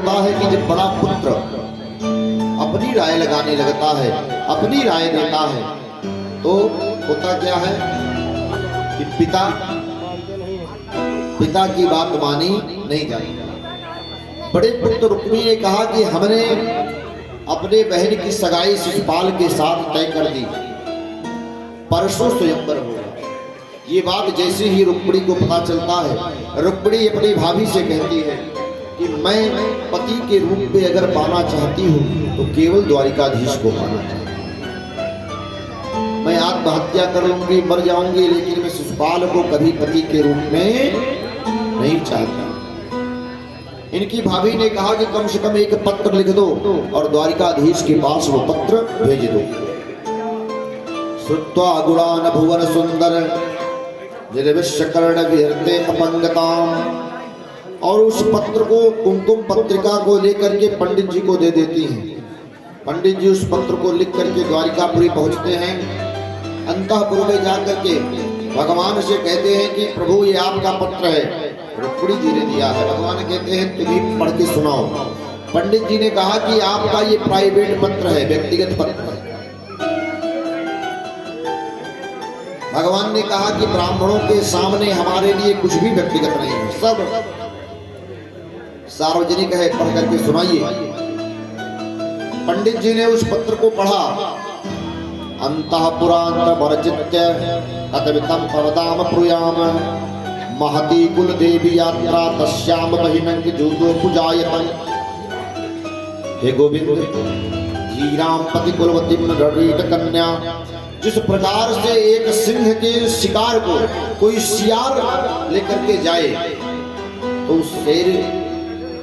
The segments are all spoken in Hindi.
होता है कि जब बड़ा पुत्र अपनी राय लगाने लगता है, अपनी राय देता है, तो होता क्या है कि पिता की बात मानी नहीं जाती। बड़े पुत्र रुक्मी ने कहा कि हमने अपने बहन की सगाई शिशुपाल के साथ तय कर दी, परसों स्वयंवर होगा। ये बात जैसे ही रुक्मिणी को पता चलता है, रुक्मिणी अपनी भाभी से कहती है कि मैं पति के रूप में अगर पाना चाहती हूँ तो केवल द्वारिकाधीश को पाना चाहती हूँ। मैं आत्महत्या कर लूंगी, मर जाऊंगी, लेकिन मैं शिशुपाल को कभी पति के रूप में नहीं चाहती। इनकी भाभी ने कहा कि कम से कम एक पत्र लिख दो और द्वारिकाधीश के पास वो पत्र भेज दो। श्रुत्वा गुणान भुवन सुंदर निर्विश्यकर्ण विहरते अपंगताम। और उस पत्र को, कुमकुम पत्रिका को लेकर के पंडित जी को दे देती हैं। पंडित जी उस पत्र को लिख करके द्वारिकापुरी पहुंचते हैं। अंतःपुर में जाकर के भगवान से कहते हैं कि प्रभु ये आपका पत्र है, रुक्मिणी जी ने दिया है। भगवान कहते हैं तुम ही पढ़ के सुनाओ। पंडित जी ने कहा कि आपका ये प्राइवेट पत्र है, व्यक्तिगत पत्र है। भगवान ने कहा कि ब्राह्मणों के सामने हमारे लिए कुछ भी व्यक्तिगत नहीं है, सब सार्वजनिक है, पढ़ करके सुनाइए। पंडित जी ने उस पत्र को पढ़ा। अंतःपुरांत वर्जित्य अतवितम पवदाम प्रुयाम महती कुल देवी यात्रा तस्याम बहिनंग जूतो पूजायतन। हे गोविंद, धीराम पति कुलवती कन्या। जिस प्रकार से एक सिंह के शिकार को कोई सियार लेकर के जाए तो उस शेर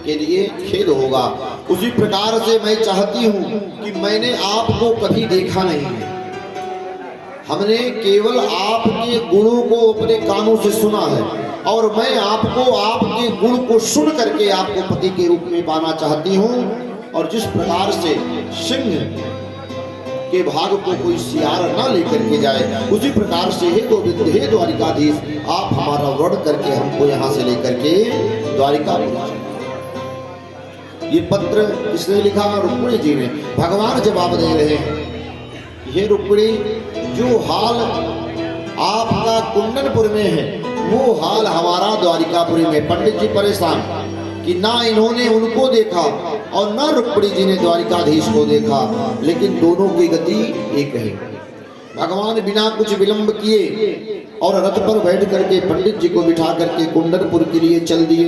के लिए खेद होगा, उसी प्रकार से मैं चाहती हूं कि मैंने आपको कभी देखा नहीं है। हमने केवल आपके गुणों को अपने कानों से सुना है और मैं आपको आपके गुण को सुन करके आपको पति के रूप में पाना चाहती हूं। और जिस प्रकार से सिंह के भाग को कोई सियार ना लेकर के जाए, उसी प्रकार से हे गोविंद, हे द्वारिकाधीश, आप हमारा वर्ण करके हमको यहाँ से लेकर के द्वारिका पहुंचाएं। ये पत्र किसने लिखा? रुक्मिणी जी ने। भगवान जवाब दे रहे हैं, हे रुक्मिणी, जो हाल आपका कुंडनपुर में है वो हाल हमारा द्वारिकापुरी में। पंडित जी परेशान कि ना इन्होंने उनको देखा और ना रुक्मिणी जी ने द्वारिकाधीश को देखा, लेकिन दोनों की गति एक है। भगवान बिना कुछ विलंब किए और रथ पर बैठ करके पंडित जी को बिठा करके कुंडनपुर के लिए चल दिए।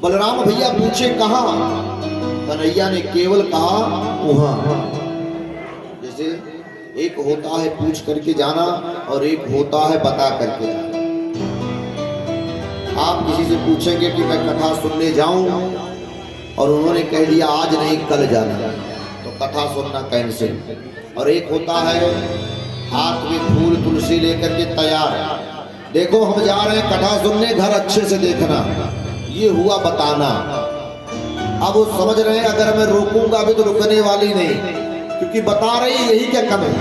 बलराम भैया पूछे कहाँ? कन्हैया ने केवल कहा वहां। जैसे एक होता है पूछ करके जाना और एक होता है बता करके जाना। आप किसी से पूछेंगे कि मैं कथा सुनने जाऊं और उन्होंने कह दिया आज नहीं कल जाना, तो कथा सुनना कैंसिल। और एक होता है हाथ में फूल तुलसी लेकर के तैयार, देखो हम जा रहे हैं कथा सुनने, घर अच्छे से देखना, ये हुआ बताना। अब वो समझ रहे हैं अगर मैं रोकूंगा अभी तो रुकने वाली नहीं, क्योंकि बता रही यही क्या कम है,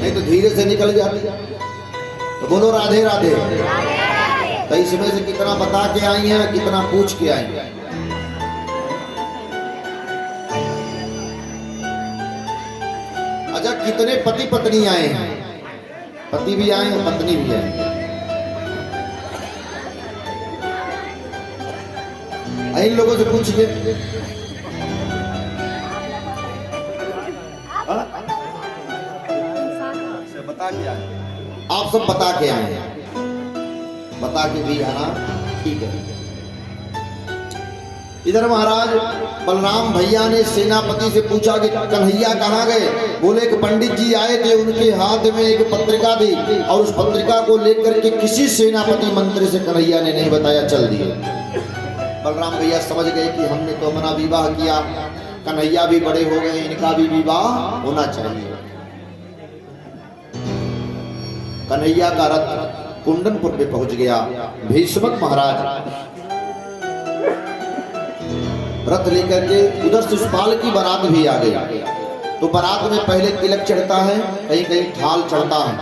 नहीं तो धीरे से निकल जाती। तो बोलो राधे राधे। तो इसमें से कितना बता के आई हैं, कितना पूछ के आई हैं। अच्छा, कितने पति पत्नी आए हैं? पति भी आए हैं, पत्नी भी आए। इन लोगों से पूछिए, बता के आए। आप सब बता के आए हैं, बता के भी आना ठीक है। इधर महाराज बलराम भैया ने सेनापति से पूछा कि कन्हैया कहाँ गए? बोले कि पंडित जी आए थे, उनके हाथ में एक पत्रिका थी और उस पत्रिका को लेकर के किसी सेनापति मंत्री से कन्हैया ने नहीं बताया, चल दिए। बलराम भैया समझ गए कि हमने तो अपना विवाह किया, कन्हैया भी बड़े हो गए, इनका भी विवाह होना चाहिए। कन्हैया का रथ कुंडनपुर पे पहुंच गया। भीष्मक महाराज रथ लेकर के उधर शिशुपाल की बारात भी आ गई। तो बारात में पहले तिलक चढ़ता है, कहीं कहीं थाल चढ़ता है,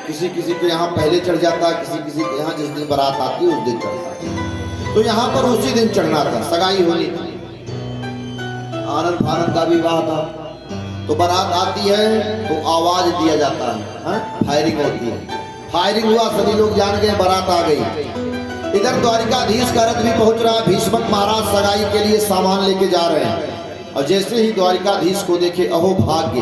किसी किसी के यहाँ पहले चढ़ जाता है, किसी किसी के यहाँ जिस दिन बारात आती है उस दिन चढ़ता है। तो यहाँ पर उसी दिन चढ़ना था, सगाई होनी थी, आनंद फानंद का विवाह था। तो बारात आती है तो आवाज दिया जाता है, फायरिंग होती है। फायरिंग हुआ, सभी लोग जान गए बारात आ गई। इधर द्वारिकाधीश का रथ भी पहुंच रहा है। भीष्मक महाराज सगाई के लिए सामान लेके जा रहे हैं और जैसे ही द्वारिकाधीश को देखे, अहो भाग्य,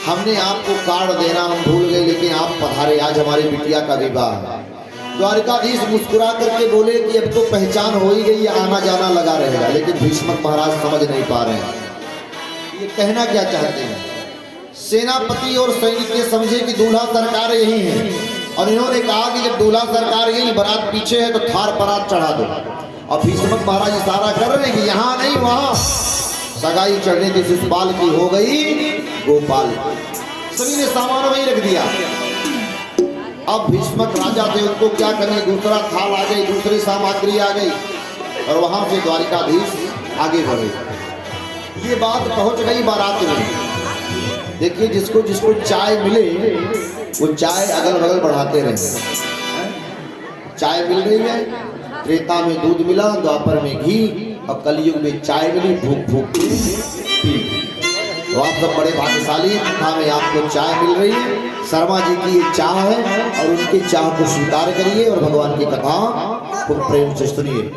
हमने आपको कार्ड देना हम भूल गए, लेकिन आप पधारे, आज हमारी बिटिया का विवाह है। द्वारिकाधीश मुस्कुरा करके बोले कि अब तो पहचान हो ही गई, आना जाना लगा रहेगा। लेकिन भीष्मक महाराज समझ नहीं पा रहे हैं ये कहना क्या चाहते हैं। सेनापति और सैनिक के समझे कि दूल्हा सरकार यही है और इन्होंने कहा कि जब दूल्हा सरकार यही, बारात पीछे है तो थार परात चढ़ा दो। और भीष्मक महाराज इशारा कर रहे हैं कि यहाँ नहीं वहां। सगाई चढ़ने की शिशुपाल की हो गई गोपाल। सभी ने सामान वहीं रख दिया। अब भीष्मक राजा थे, उनको क्या करें, दूसरा थाल आ गई, दूसरी सामग्री आ गई और वहां से द्वारिकाधीश आगे बढ़े। ये बात पहुंच गई बारात में। देखिए, जिसको जिसको चाय मिले वो चाय अगल बगल बढ़ाते रहे। चाय मिल रही है, त्रेता में दूध मिला, द्वापर में घी और कलयुग में चाय मिली, भूख भूख के पी। तो आप सब बड़े भाग्यशाली, कथा में आपको चाय मिल रही है। शर्मा जी की ये चाह है और उनकी चाह को स्वीकार करिए और भगवान की कथा को प्रेम से सुनिए।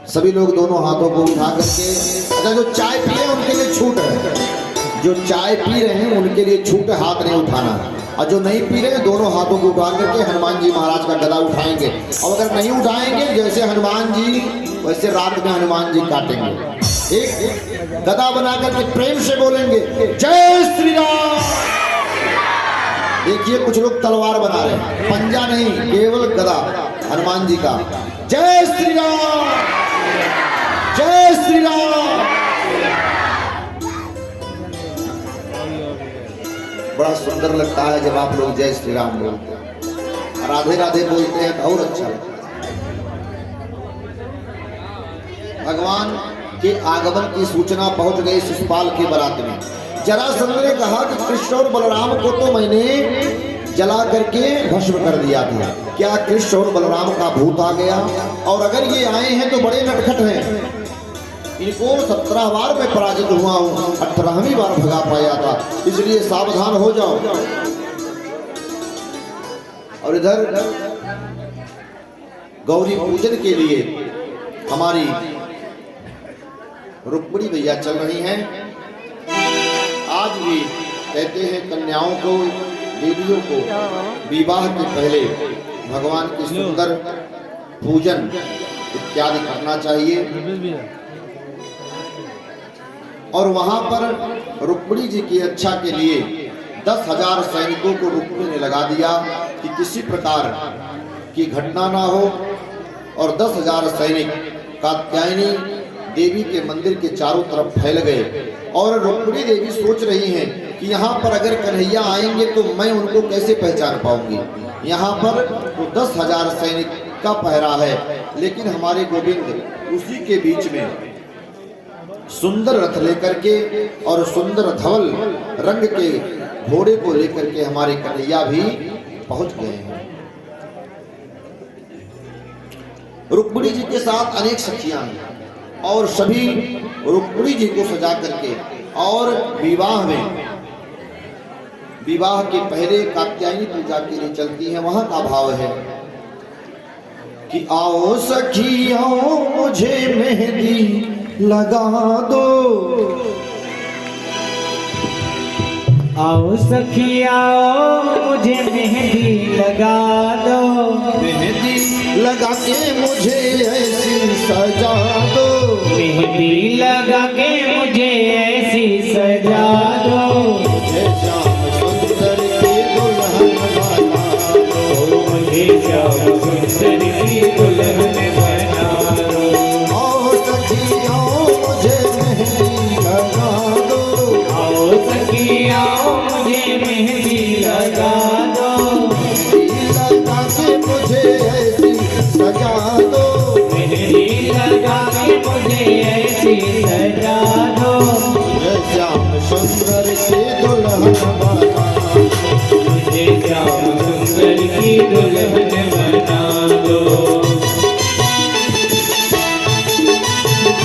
सभी लोग दोनों हाथों को उठा करके, अच्छा जो चाय पिए उनके लिए छूट है, जो चाय पी रहे हैं उनके लिए छूट है, हाथ नहीं उठाना। और जो नहीं पी रहे दोनों हाथों को उठा करके हनुमान जी महाराज का गदा उठाएंगे। और अगर नहीं उठाएंगे, जैसे हनुमान जी वैसे रात में हनुमान जी काटेंगे। एक गदा बना करके प्रेम से बोलेंगे जय श्री राम। देखिए, कुछ लोग तलवार बना रहे हैं, पंजा नहीं, केवल गदा हनुमान जी का। जय श्री राम, जय श्री राम। बड़ा सुंदर लगता है जब आप लोग जय श्री राम बोलते हैं, राधे राधे बोलते हैं तो और अच्छा लगता है। भगवान के आगमन की सूचना पहुंच गई शिशुपाल के बारात में। जरासंध ने कहा कि कृष्ण और बलराम को तो मैंने जला करके भस्म कर दिया था, क्या कृष्ण और बलराम का भूत आ गया? और अगर ये आए हैं तो बड़े नटखट हैं, इनको 17 बार मैं पराजित हुआ हूं, 18वीं बार भगा पाया था, इसलिए सावधान हो जाओ। और इधर गौरी पूजन के लिए हमारी रुक्मिणी भैया चल रही हैं। आज भी कहते हैं कन्याओं को, देवियों को विवाह के पहले भगवान की सुंदर पूजन इत्यादि करना चाहिए। और वहां पर रुक्मिणी जी की रक्षा के लिए 10,000 सैनिकों को रुक्मिणी ने लगा दिया कि किसी प्रकार की घटना ना हो। और 10,000 सैनिक कात्यायनी देवी के मंदिर के चारों तरफ फैल गए। और रुक्मिणी देवी सोच रही हैं कि यहाँ पर अगर कन्हैया आएंगे तो मैं उनको कैसे पहचान पाऊंगी। यहाँ पर तो 10,000 सैनिक का पहरा है, लेकिन हमारे गोविंद उसी के बीच में सुंदर रथ लेकर के और सुंदर धवल रंग के घोड़े को लेकर के हमारे कन्हैया भी पहुंच गए हैं। रुक्मिणी जी के साथ अनेक सखियां हैं और सभी रुक्मिणी जी को सजा करके और विवाह के पहले कात्यायनी पूजा के लिए चलती है। वहां का भाव है कि आओ सखियों मुझे मेहंदी लगा दो, आओ सखिया मुझे मेहंदी लगा दो, मेहंदी लगा के मुझे ऐसी सजा दो, मेहंदी लगा के मुझे ऐसी सजा दो, मुझे श्याम सुंदर की दुल्हन बना दो, मुझे श्याम सुंदर की दुल्हन बना दो। आओ सखियों मुझे मेहंदी लगा दो, आओ सखिया मुझे मेहंदी लगा दो, मेहंदी लगा के मुझे